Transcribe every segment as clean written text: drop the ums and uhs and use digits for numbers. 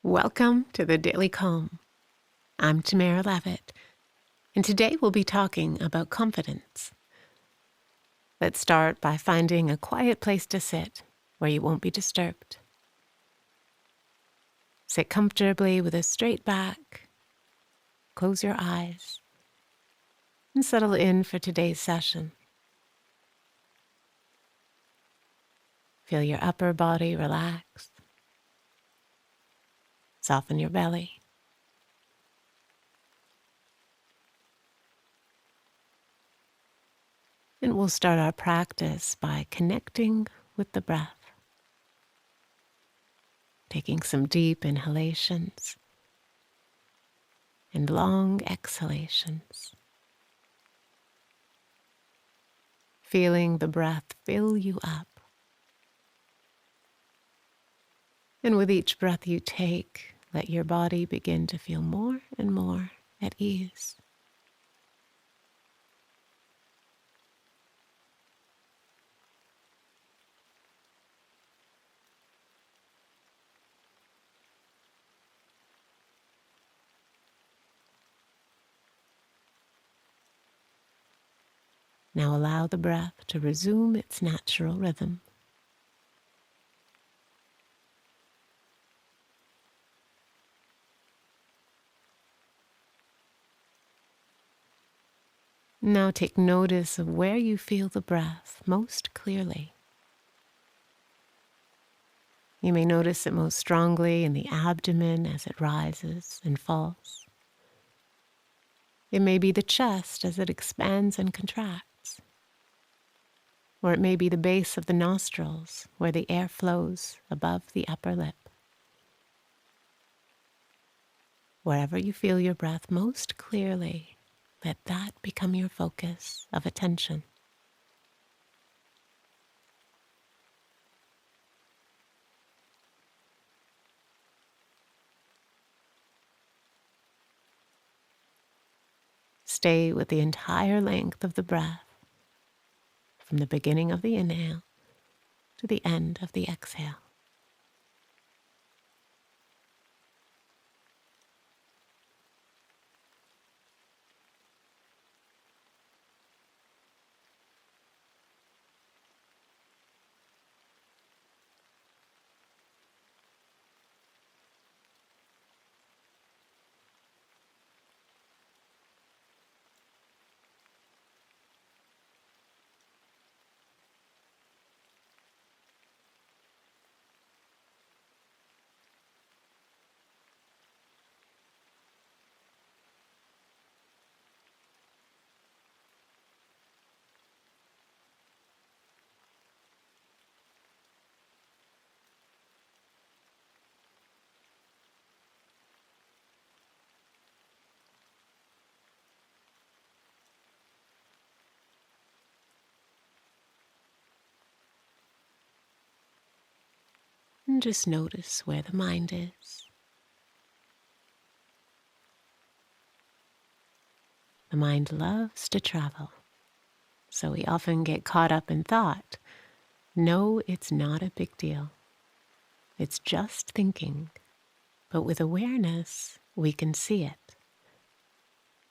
Welcome to the Daily Calm. I'm Tamara Levitt, and today we'll be talking about confidence. Let's start by finding a quiet place to sit where you won't be disturbed. Sit comfortably with a straight back, close your eyes, and settle in for today's session. Feel your upper body relax. Soften your belly. And we'll start our practice by connecting with the breath, taking some deep inhalations and long exhalations. Feeling the breath fill you up. And with each breath you take, let your body begin to feel more and more at ease. Now allow the breath to resume its natural rhythm. Now take notice of where you feel the breath most clearly. You may notice it most strongly in the abdomen as it rises and falls. It may be the chest as it expands and contracts. Or it may be the base of the nostrils where the air flows above the upper lip. Wherever you feel your breath most clearly, let that become your focus of attention. Stay with the entire length of the breath, from the beginning of the inhale to the end of the exhale. And just notice where the mind is. The mind loves to travel, so we often get caught up in thought. No, it's not a big deal. It's just thinking, but with awareness, we can see it.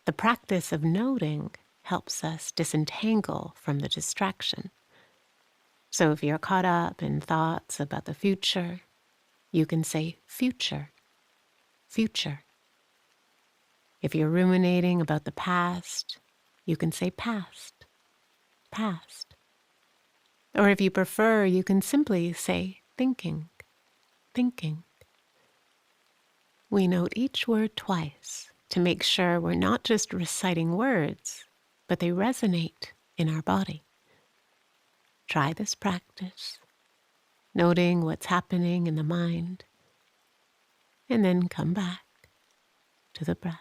The practice of noting helps us disentangle from the distraction. So if you're caught up in thoughts about the future, you can say future, future. If you're ruminating about the past, you can say past, past. Or if you prefer, you can simply say thinking, thinking. We note each word twice to make sure we're not just reciting words, but they resonate in our body. Try this practice, noting what's happening in the mind, and then come back to the breath.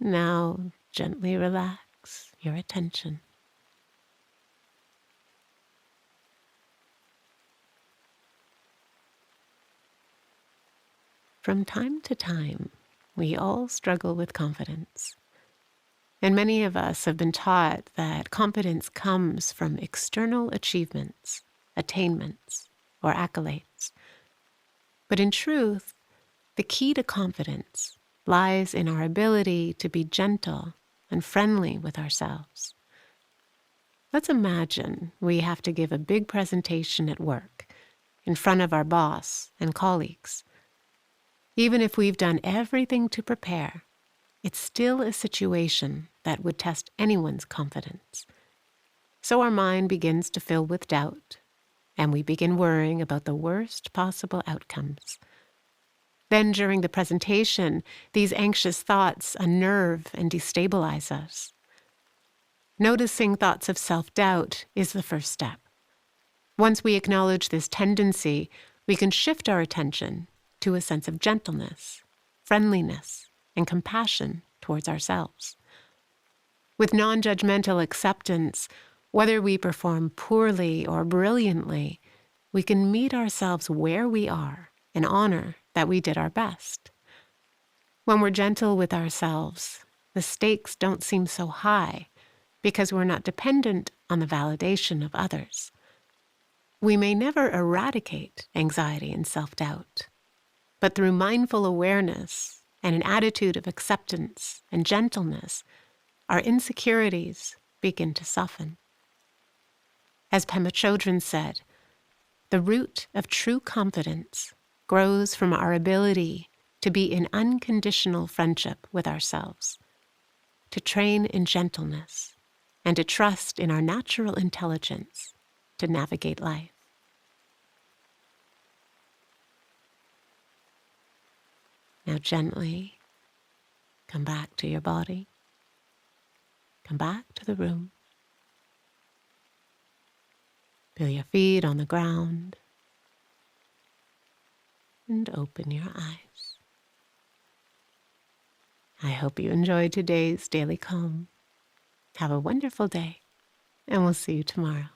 Now gently relax your attention. From time to time, we all struggle with confidence. And many of us have been taught that confidence comes from external achievements, attainments, or accolades. But in truth, the key to confidence lies in our ability to be gentle and friendly with ourselves. Let's imagine we have to give a big presentation at work in front of our boss and colleagues. Even if we've done everything to prepare, it's still a situation that would test anyone's confidence. So our mind begins to fill with doubt, and we begin worrying about the worst possible outcomes. Then during the presentation, these anxious thoughts unnerve and destabilize us. Noticing thoughts of self-doubt is the first step. Once we acknowledge this tendency, we can shift our attention to a sense of gentleness, friendliness, and compassion towards ourselves. With non-judgmental acceptance, whether we perform poorly or brilliantly, we can meet ourselves where we are and honor that we did our best. When we're gentle with ourselves, the stakes don't seem so high because we're not dependent on the validation of others. We may never eradicate anxiety and self-doubt, but through mindful awareness and an attitude of acceptance and gentleness, our insecurities begin to soften. As Pema Chodron said, the root of true confidence grows from our ability to be in unconditional friendship with ourselves, to train in gentleness, and to trust in our natural intelligence to navigate life. Now gently come back to your body. Come back to the room. Feel your feet on the ground and open your eyes. I hope you enjoyed today's Daily Calm. Have a wonderful day, and we'll see you tomorrow.